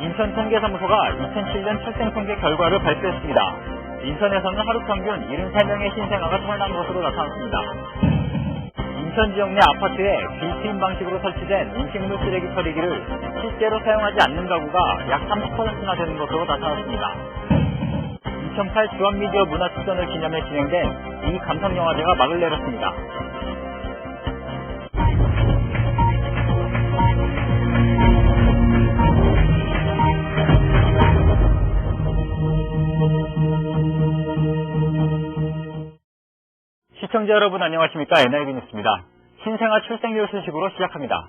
인천통계사무소가 2007년 출생통계 결과를 발표했습니다. 인천에서는 하루 평균 73명의 신생아가 태어난 것으로 나타났습니다. 인천 지역 내 아파트에 빌트인 방식으로 설치된 음식물 쓰레기 처리기를 실제로 사용하지 않는 가구가 약 30%나 되는 것으로 나타났습니다. 2008 주한미디어 문화축전을 기념해 진행된 이 감상영화제가 막을 내렸습니다. 시청자 여러분 안녕하십니까? NIB 뉴스입니다. 신생아 출생률 소식으로 시작합니다.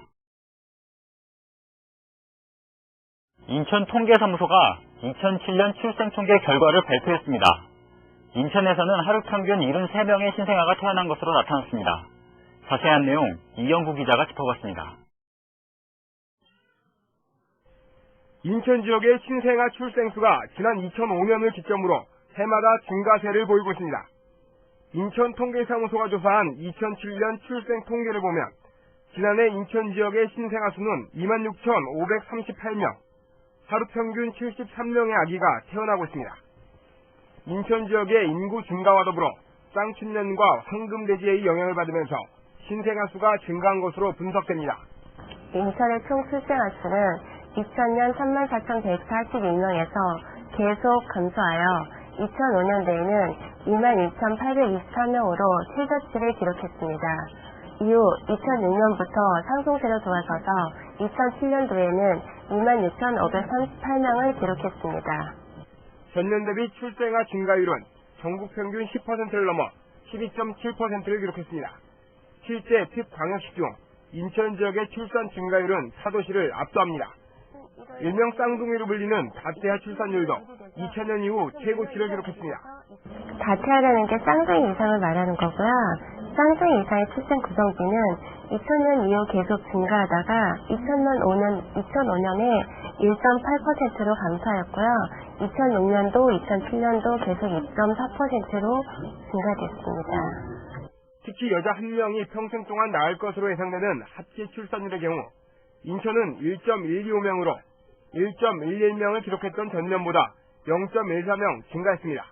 인천통계사무소가 2007년 출생통계 결과를 발표했습니다. 인천에서는 하루 평균 73명의 신생아가 태어난 것으로 나타났습니다. 자세한 내용 이영구 기자가 짚어봤습니다. 인천 지역의 신생아 출생수가 지난 2005년을 기점으로 해마다 증가세를 보이고 있습니다. 인천통계사무소가 조사한 2007년 출생 통계를 보면 지난해 인천 지역의 신생아 수는 26,538명, 하루 평균 73명의 아기가 태어나고 있습니다. 인천 지역의 인구 증가와 더불어 쌍춘년과 황금돼지의 영향을 받으면서 신생아 수가 증가한 것으로 분석됩니다. 인천의 총 출생아 수는 2000년 34,141명에서 계속 감소하여 2005년도에는 21,824명으로 최저치를 기록했습니다. 이후 2006년부터 상승세로 돌아서서 2007년도에는 26,538명을 기록했습니다. 전년 대비 출생아 증가율은 전국 평균 10%를 넘어 12.7%를 기록했습니다. 실제 특광역시 중 인천 지역의 출산 증가율은 타도시를 압도합니다. 일명 쌍둥이로 불리는 다태아 출산율도 2000년 이후 최고치를 기록했습니다. 다태아라는 게 쌍둥이 이상을 말하는 거고요. 쌍둥이 이상의 출생 구성비는 2000년 이후 계속 증가하다가 2005년에 1.8%로 감소하였고요. 2006년도, 2007년도 계속 2.4%로 증가됐습니다. 특히 여자 한 명이 평생 동안 낳을 것으로 예상되는 합계 출산율의 경우 인천은 1.125명으로 1.11명을 기록했던 전년보다 0.14명 증가했습니다.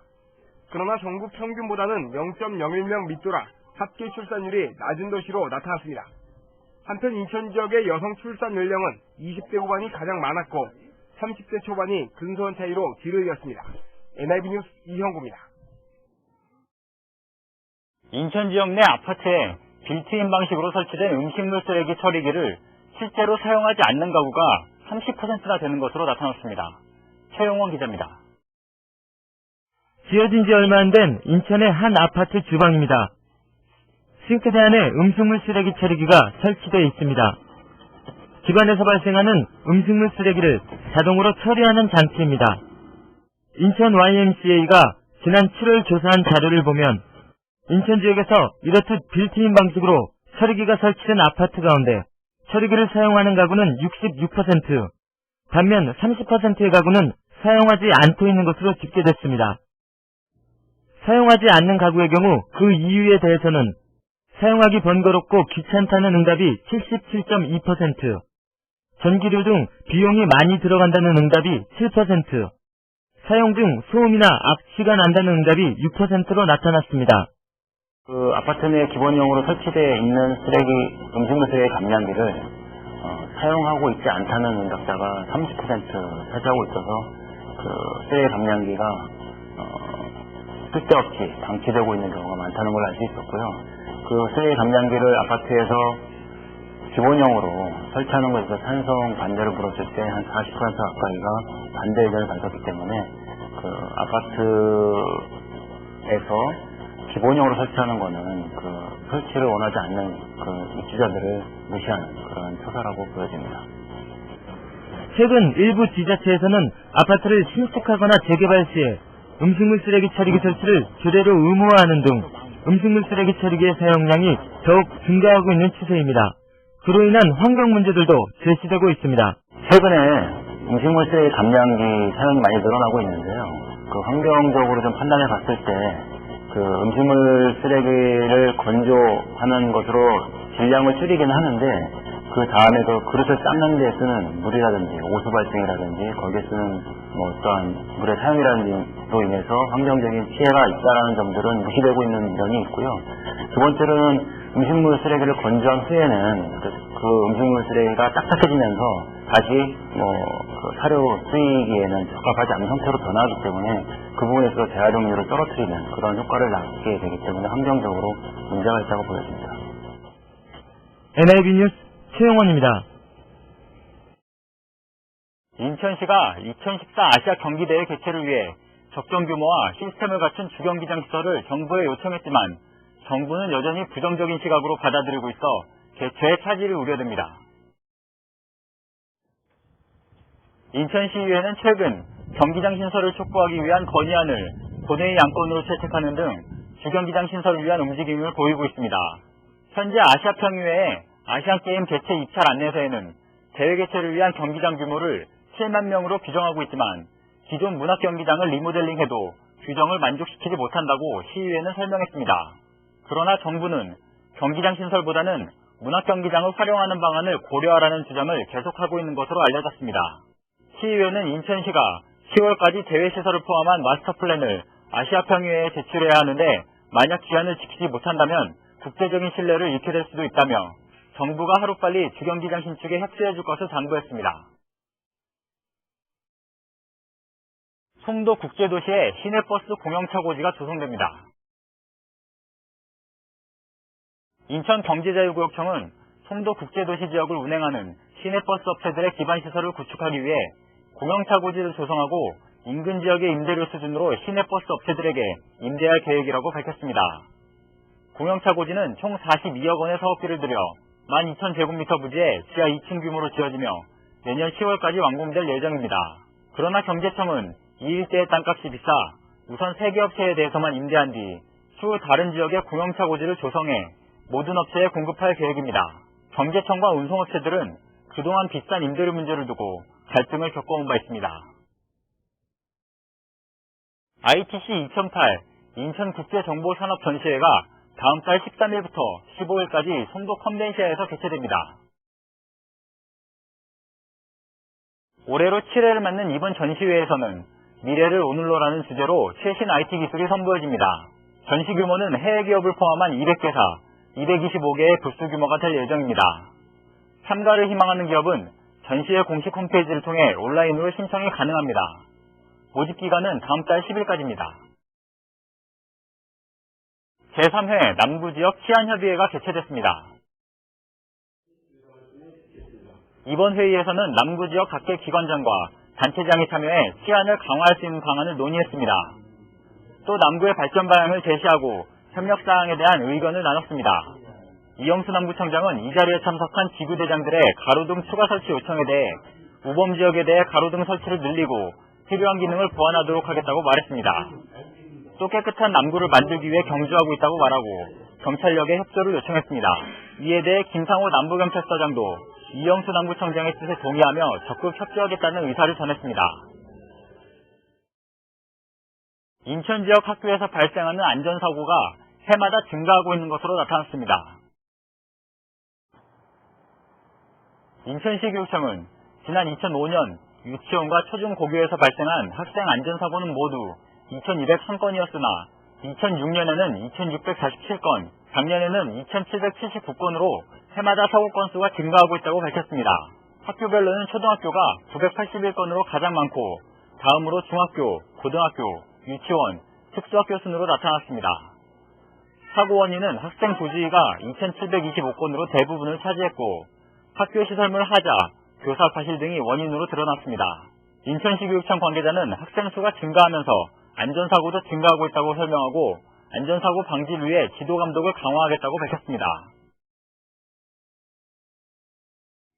그러나 전국 평균보다는 0.01명 밑돌아 합계 출산율이 낮은 도시로 나타났습니다. 한편 인천 지역의 여성 출산 연령은 20대 후반이 가장 많았고 30대 초반이 근소한 차이로 뒤를 이었습니다. NIB 뉴스 이형구입니다. 인천 지역 내 아파트에 빌트인 방식으로 설치된 음식물 쓰레기 처리기를 실제로 사용하지 않는 가구가 30%나 되는 것으로 나타났습니다. 최용원 기자입니다. 지어진 지 얼마 안 된 인천의 한 아파트 주방입니다. 싱크대 안에 음식물 쓰레기 처리기가 설치되어 있습니다. 집안에서 발생하는 음식물 쓰레기를 자동으로 처리하는 장치입니다. 인천 YMCA가 지난 7월 조사한 자료를 보면 인천 지역에서 이렇듯 빌트인 방식으로 처리기가 설치된 아파트 가운데 처리기를 사용하는 가구는 66%, 반면 30%의 가구는 사용하지 않고 있는 것으로 집계됐습니다. 사용하지 않는 가구의 경우 그 이유에 대해서는 사용하기 번거롭고 귀찮다는 응답이 77.2%, 전기료 등 비용이 많이 들어간다는 응답이 7%, 사용 중 소음이나 악취가 난다는 응답이 6%로 나타났습니다. 아파트 내 기본용으로 설치되어 있는 음식물 쓰레기 감량기를 사용하고 있지 않다는 응답자가 30% 차지하고 있어서 쓰레기 감량기가 쓸데없이 방치되고 있는 경우가 많다는 걸 알 수 있었고요. 쓰레기 감량기를 아파트에서 기본용으로 설치하는 것에서 찬성 반대를 물었을 때 한 40% 가까이가 반대 의견을 밝혔기 때문에 아파트에서 기본용으로 설치하는 거는 설치를 원하지 않는 입주자들을 무시하는 그런 처사라고 보여집니다. 최근 일부 지자체에서는 아파트를 신축하거나 재개발 시에 음식물 쓰레기 처리기 설치를 조례로 의무화하는 등 음식물 쓰레기 처리기의 사용량이 더욱 증가하고 있는 추세입니다. 그로 인한 환경 문제들도 제시되고 있습니다. 최근에 음식물 쓰레기 감량기 사용이 많이 늘어나고 있는데요. 환경적으로 좀 판단해 봤을 때 음식물 쓰레기를 건조하는 것으로 질량을 줄이긴 하는데 그 다음에도 그릇을 삶는 데 쓰는 물이라든지 오수 발생이라든지 거기에 쓰는 어떠한 물의 사용이라든지로 인해서 환경적인 피해가 있다라는 점들은 무시되고 있는 면이 있고요. 두 번째로는 음식물 쓰레기를 건조한 후에는 그 음식물 쓰레기가 딱딱해지면서 다시 그 사료 쓰이기에는 적합하지 않은 형태로 변하기 때문에 그 부분에 있어서 재활용률을 떨어뜨리는 그런 효과를 낳게 되기 때문에 환경적으로 문제가 있다고 보여집니다. NIB 뉴스 최용원입니다. 인천시가 2014 아시아 경기대회 개최를 위해 적정 규모와 시스템을 갖춘 주경기장 시설을 정부에 요청했지만 정부는 여전히 부정적인 시각으로 받아들이고 있어 개최의 차질이 우려됩니다. 인천시의회는 최근 경기장 신설을 촉구하기 위한 건의안을 본회의 안건으로 채택하는 등 주경기장 신설을 위한 움직임을 보이고 있습니다. 현재 아시아평의회의 아시안게임 개최 입찰 안내서에는 대회 개최를 위한 경기장 규모를 7만 명으로 규정하고 있지만 기존 문학경기장을 리모델링해도 규정을 만족시키지 못한다고 시의회는 설명했습니다. 그러나 정부는 경기장 신설보다는 문학경기장을 활용하는 방안을 고려하라는 주장을 계속하고 있는 것으로 알려졌습니다. 시의회는 인천시가 10월까지 대회 시설을 포함한 마스터 플랜을 아시아평의회에 제출해야 하는데 만약 기한을 지키지 못한다면 국제적인 신뢰를 잃게 될 수도 있다며 정부가 하루빨리 주경기장 신축에 협조해 줄 것을 당부했습니다. 송도 국제도시에 시내버스 공영차고지가 조성됩니다. 인천경제자유구역청은 송도 국제도시 지역을 운행하는 시내버스 업체들의 기반시설을 구축하기 위해 공영차고지를 조성하고 인근 지역의 임대료 수준으로 시내버스 업체들에게 임대할 계획이라고 밝혔습니다. 공영차고지는 총 42억 원의 사업비를 들여 12,000제곱미터 부지에 지하 2층 규모로 지어지며 내년 10월까지 완공될 예정입니다. 그러나 경제청은 이 일대의 땅값이 비싸 우선 3개 업체에 대해서만 임대한 뒤 추후 다른 지역에 공영차고지를 조성해 모든 업체에 공급할 계획입니다. 경제청과 운송업체들은 그동안 비싼 임대료 문제를 두고 갈등을 겪어온 바 있습니다. ITC 2008 인천국제정보산업전시회가 다음 달 13일부터 15일까지 송도 컨벤시아에서 개최됩니다. 올해로 7회를 맞는 이번 전시회에서는 미래를 오늘로라는 주제로 최신 IT 기술이 선보여집니다. 전시 규모는 해외 기업을 포함한 200개사, 225개의 부스 규모가 될 예정입니다. 참가를 희망하는 기업은 전시회 공식 홈페이지를 통해 온라인으로 신청이 가능합니다. 모집 기간은 다음 달 10일까지입니다. 제3회 남구지역 치안협의회가 개최됐습니다. 이번 회의에서는 남구지역 각계 기관장과 단체장이 참여해 치안을 강화할 수 있는 방안을 논의했습니다. 또 남구의 발전 방향을 제시하고 협력사항에 대한 의견을 나눴습니다. 이영수 남구청장은 이 자리에 참석한 지구대장들의 가로등 추가 설치 요청에 대해 우범지역에 대해 가로등 설치를 늘리고 필요한 기능을 보완하도록 하겠다고 말했습니다. 또 깨끗한 남구를 만들기 위해 경주하고 있다고 말하고 경찰력에 협조를 요청했습니다. 이에 대해 김상호 남부경찰서장도 이영수 남구청장의 뜻에 동의하며 적극 협조하겠다는 의사를 전했습니다. 인천 지역 학교에서 발생하는 안전사고가 해마다 증가하고 있는 것으로 나타났습니다. 인천시 교육청은 지난 2005년 유치원과 초중고교에서 발생한 학생 안전사고는 모두 2201건이었으나 2006년에는 2647건, 작년에는 2779건으로 해마다 사고 건수가 증가하고 있다고 밝혔습니다. 학교별로는 초등학교가 981건으로 가장 많고 다음으로 중학교, 고등학교, 유치원, 특수학교 순으로 나타났습니다. 사고 원인은 학생 부주의가 2725건으로 대부분을 차지했고 학교 시설물 하자, 교사 과실 등이 원인으로 드러났습니다. 인천시 교육청 관계자는 학생 수가 증가하면서 안전사고도 증가하고 있다고 설명하고 안전사고 방지를 위해 지도 감독을 강화하겠다고 밝혔습니다.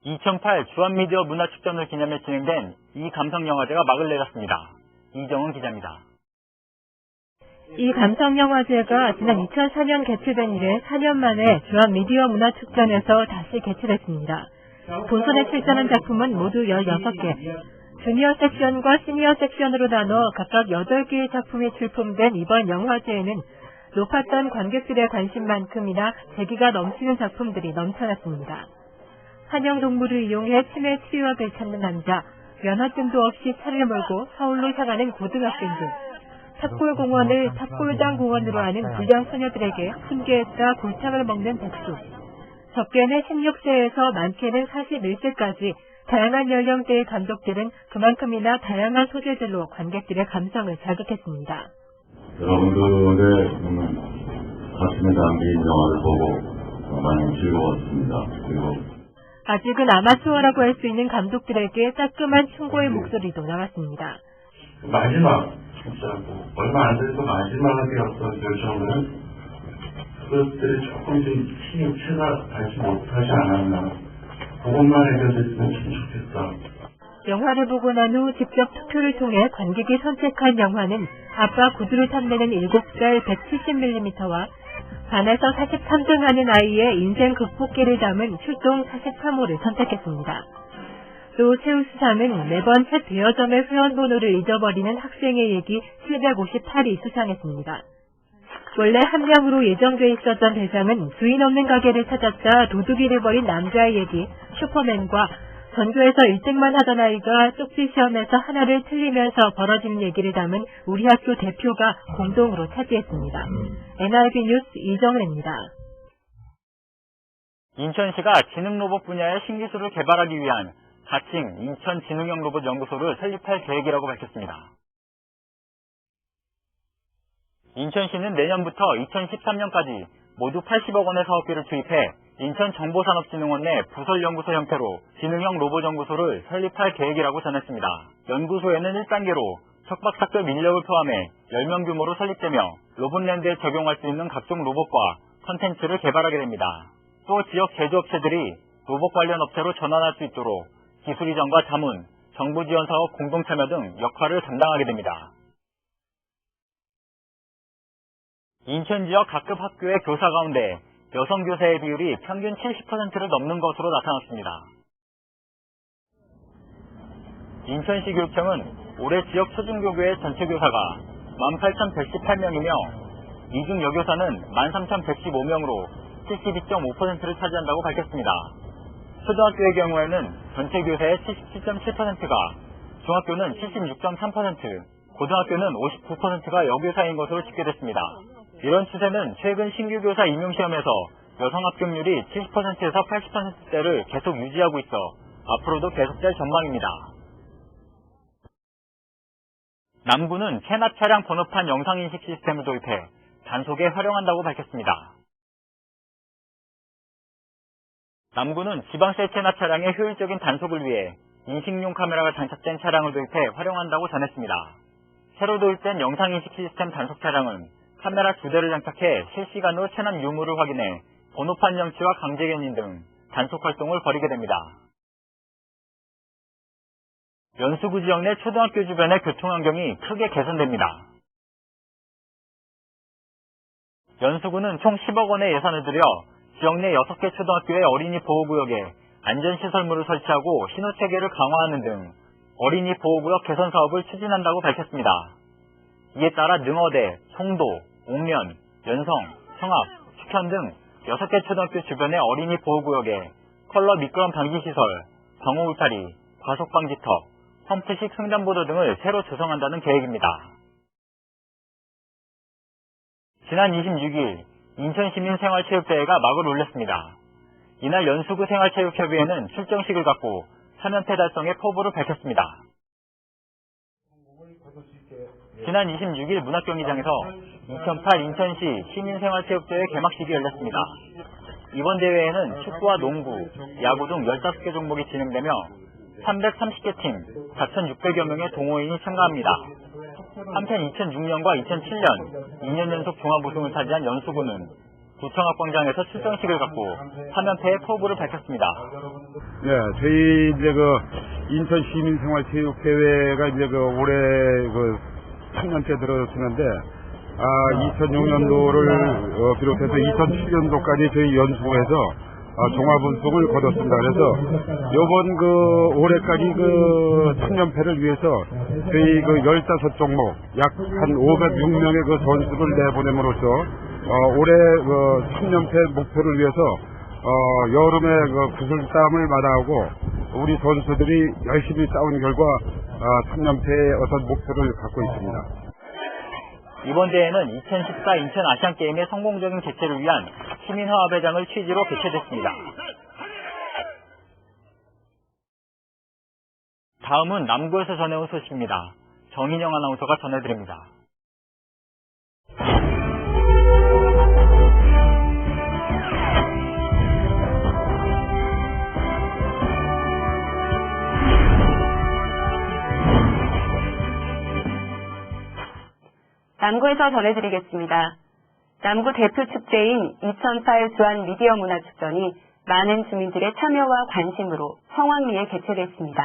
2008 주한미디어 문화축전을 기념해 진행된 이 감성영화제가 막을 내렸습니다. 이정은 기자입니다. 이 감성영화제가 지난 2004년 개최된 이래 4년 만에 주한미디어 문화축전에서 다시 개최됐습니다. 본선에 출전한 작품은 모두 16개, 주니어 섹션과 시니어 섹션으로 나눠 각각 8개의 작품이 출품된 이번 영화제에는 높았던 관객들의 관심만큼이나 재기가 넘치는 작품들이 넘쳐났습니다. 사냥동물을 이용해 치매 치료약을 찾는 남자, 면허증도 없이 차를 몰고 서울로 향하는 고등학생 등 탑골공원을 탑골당 공원으로 하는 불량 소녀들에게 훈계했다 골탕을 먹는 백수. 적게는 16세에서 많게는 41세까지 다양한 연령대의 감독들은 그만큼이나 다양한 소재들로 관객들의 감성을 자극했습니다. 여러분들의 가슴에 담긴 영화를 보고 많이 즐거웠습니다. 그리고 아직은 아마추어라고 할 수 있는 감독들에게 따끔한 충고의 목소리도 나왔습니다. 마지막 진짜 얼마 안 돼서 마지막이었던 결정은 그것들이 조금 좀 힘이 채가 닿지 못하지 않았나. 그것만 해결됐으면 참 좋겠다. 영화를 보고 난 후 직접 투표를 통해 관객이 선택한 영화는 아빠 구두를 탐내는 7살 170mm와 반에서 43등 하는 아이의 인생 극복기를 담은 출동 43호를 선택했습니다. 또 세우수상은 매번 책 대여점의 회원번호를 잊어버리는 학생의 얘기 758이 수상했습니다. 원래 한 명으로 예정돼 있었던 대상은 주인 없는 가게를 찾았다 도둑이를 벌인 남자의 얘기 슈퍼맨과 전교에서 1등만 하던 아이가 쪽지 시험에서 하나를 틀리면서 벌어지는 얘기를 담은 우리 학교 대표가 공동으로 차지했습니다. NRB 뉴스 이정은입니다. 인천시가 지능 로봇 분야의 신기술을 개발하기 위한 가칭 인천지능형 로봇 연구소를 설립할 계획이라고 밝혔습니다. 인천시는 내년부터 2013년까지 모두 80억 원의 사업비를 투입해 인천정보산업진흥원 내 부설연구소 형태로 지능형 로봇연구소를 설립할 계획이라고 전했습니다. 연구소에는 1단계로 석박사급 인력을 포함해 10명 규모로 설립되며 로봇랜드에 적용할 수 있는 각종 로봇과 컨텐츠를 개발하게 됩니다. 또 지역 제조업체들이 로봇 관련 업체로 전환할 수 있도록 기술 이전과 자문, 정부 지원 사업 공동 참여 등 역할을 담당하게 됩니다. 인천 지역 각급 학교의 교사 가운데 여성 교사의 비율이 평균 70%를 넘는 것으로 나타났습니다. 인천시 교육청은 올해 지역 초중교교의 전체 교사가 18,118명이며 이중 여교사는 13,115명으로 72.5%를 차지한다고 밝혔습니다. 초등학교의 경우에는 전체 교사의 77.7%가, 중학교는 76.3%, 고등학교는 59%가 여교사인 것으로 집계됐습니다. 이런 추세는 최근 신규 교사 임용시험에서 여성 합격률이 70%에서 80%대를 계속 유지하고 있어 앞으로도 계속될 전망입니다. 남구는 체납 차량 번호판 영상인식 시스템을 도입해 단속에 활용한다고 밝혔습니다. 남구는 지방세 체납 차량의 효율적인 단속을 위해 인식용 카메라가 장착된 차량을 도입해 활용한다고 전했습니다. 새로 도입된 영상인식 시스템 단속 차량은 카메라 2대를 장착해 실시간으로 체납 유무를 확인해 번호판 영치와 강제 견인 등 단속 활동을 벌이게 됩니다. 연수구 지역 내 초등학교 주변의 교통환경이 크게 개선됩니다. 연수구는 총 10억 원의 예산을 들여 지역 내 6개 초등학교의 어린이 보호구역에 안전시설물을 설치하고 신호체계를 강화하는 등 어린이 보호구역 개선 사업을 추진한다고 밝혔습니다. 이에 따라 능어대, 송도, 옥면, 연성, 청합, 축현 등 6개 초등학교 주변의 어린이 보호구역에 컬러 미끄럼 방지시설, 방호 울타리, 과속방지턱, 펌프식 횡단보도 등을 새로 조성한다는 계획입니다. 지난 26일 인천시민생활체육대회가 막을 올렸습니다. 이날 연수구 생활체육협의회는 출정식을 갖고 3연패 달성의 포부를 밝혔습니다. 지난 26일 문학경기장에서 2008 인천시 시민생활체육대회 개막식이 열렸습니다. 이번 대회에는 축구와 농구, 야구 등 15개 종목이 진행되며 330개 팀, 4,600여 명의 동호인이 참가합니다. 한편 2006년과 2007년 2년 연속 종합 우승을 차지한 연수구는 구청학광장에서 출정식을 갖고 3연패의 포부를 밝혔습니다. 네, 저희 이제 인천 시민생활체육대회가 이제 올해 3년째 들어섰는데, 2006년도를 비롯해서 2007년도까지 저희 연수구에서 종합우승을 거뒀습니다. 그래서 요번 올해까지 3연패를 위해서 저희 15종목 약 한 506명의 선수를 내보냄으로써 올해 3연패 목표를 위해서 여름에 그 구슬 싸움을 마다하고 우리 선수들이 열심히 싸운 결과 3연패의 어떤 목표를 갖고 있습니다. 이번 대회는 2014 인천 아시안게임의 성공적인 개최를 위한 시민화합회장을 취지로 개최됐습니다. 다음은 남구에서 전해온 소식입니다. 정인영 아나운서가 전해드립니다. 남구에서 전해드리겠습니다. 남구 대표 축제인 2008 주한 미디어 문화축전이 많은 주민들의 참여와 관심으로 성황리에 개최됐습니다.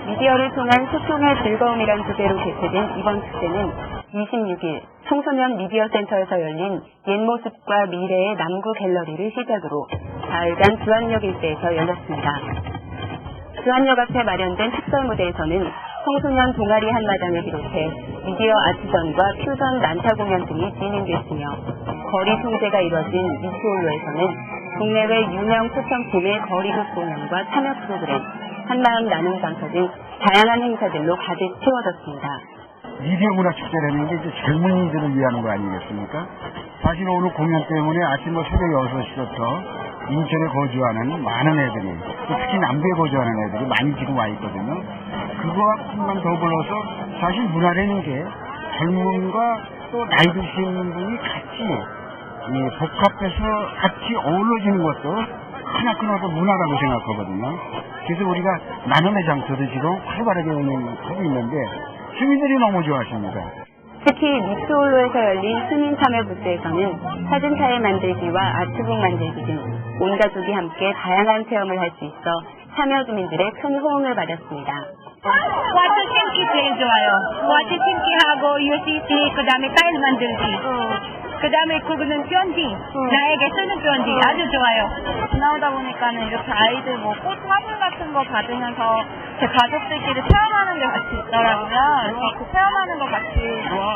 미디어를 통한 소통의 즐거움이란 주제로 개최된 이번 축제는 26일 청소년 미디어 센터에서 열린 옛모습과 미래의 남구 갤러리를 시작으로 가을간 주한역 일대에서 열렸습니다. 주한역 앞에 마련된 특설 무대에서는 청소년 동아리 한마당을 비롯해 미디어 아트전과 퓨전 난타 공연 등이 진행됐으며 거리 통제가 이뤄진 미스홀로에서는 국내외 유명 소천품의 거리극 공연과 참여 프로그램, 한마음 나눔 장터 등 다양한 행사들로 가득 채워졌습니다. 미디어 문화 축제라는 게 이제 젊은이들을 위한 거 아니겠습니까? 사실 오늘 공연 때문에 아침 새벽 6시부터 인천에 거주하는 많은 애들이, 특히 남부에 거주하는 애들이 많이 지금 와 있거든요. 그거와만 더불어서 사실 문화라는 게 젊음과 또 나이 드신 분이 같이 복합해서 같이 어우러지는 것도 하나큰 어떤 문화라고 생각하거든요. 그래서 우리가 나눔의 장터도 지금 활발하게 하고 있는데 주민들이 너무 좋아하십니다. 특히 미스홀로에서 열린 시민 참여 부스에서는 사진 타일 만들기와 아트북 만들기 등 온 가족이 함께 다양한 체험을 할 수 있어 참여 주민들의 큰 호응을 받았습니다. 와트 심기 제일 좋아요. 와트 심기하고 UCC 그다음에 타일 만들기. 그다음에 그거는 편지. 나에게 쓰는 편지 아주 좋아요. 지나오다 보니까는 이렇게 아이들 뭐 꽃 화분 같은 거 받으면서 제 가족들끼리 체험하는 게 같이 있더라고요. 그래서 그 체험하는 거 같이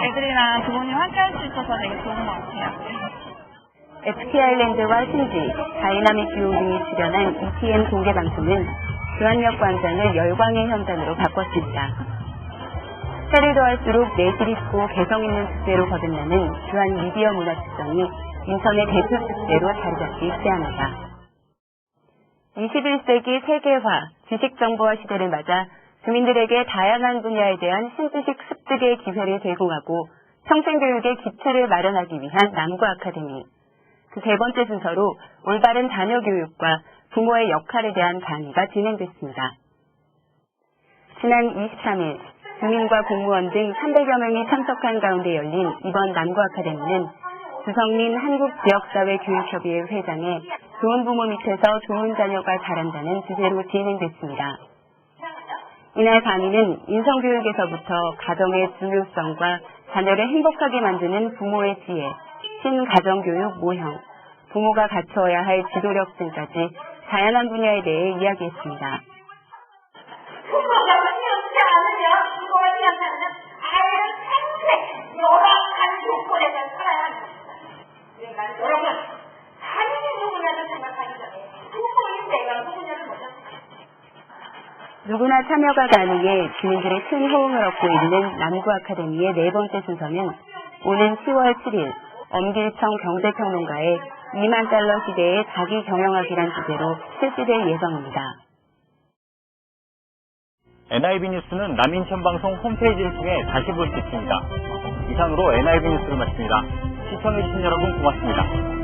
애들이랑 부모님 함께 할 수 있어서 되게 좋은 것 같아요. FT 아일랜드와 신지, 다이나믹 듀오 등이 출연한 ETN 공개 방송은 주한역 광장을 열광의 현장으로 바꿨습니다. 해를 더할수록 내실있고 개성있는 축제로 거듭나는 주한 미디어 문화축전이 인천의 대표 축제로 자리잡기 시작합니다. 21세기 세계화, 지식정보화 시대를 맞아 주민들에게 다양한 분야에 대한 신지식 습득의 기회를 제공하고 평생교육의 기초를 마련하기 위한 남구 아카데미. 그 세 번째 순서로 올바른 자녀 교육과 부모의 역할에 대한 강의가 진행됐습니다. 지난 23일 주민과 공무원 등 300여 명이 참석한 가운데 열린 이번 남구 아카데미는 주성민 한국지역사회교육협의회 회장의 좋은 부모 밑에서 좋은 자녀가 자란다는 주제로 진행됐습니다. 이날 강의는 인성교육에서부터 가정의 중요성과 자녀를 행복하게 만드는 부모의 지혜, 신가정교육 모형, 부모가 갖춰야 할 지도력 등까지 다양한 분야에 대해 이야기했습니다. 부모가 배우지 않으면 부모가 배우지 않으면 아이는 평생 열악한 조건에서 살아야 합니다. 그러니까 여러분 자녀이 누구냐를 생각하기 전에 부모인 내가 누구냐를 먼저 누구나 참여가 가능해 주민들의 큰 호응을 얻고 있는 남구 아카데미의 네 번째 순서는 오는 10월 7일 엄길청 경제평론가의 2만 달러 시대의 자기 경영학이란 주제로 실시될 예정입니다. NIB 뉴스는 남인천 방송 홈페이지를 통해 다시 볼 수 있습니다. 이상으로 NIB 뉴스를 마칩니다. 시청해주신 여러분 고맙습니다.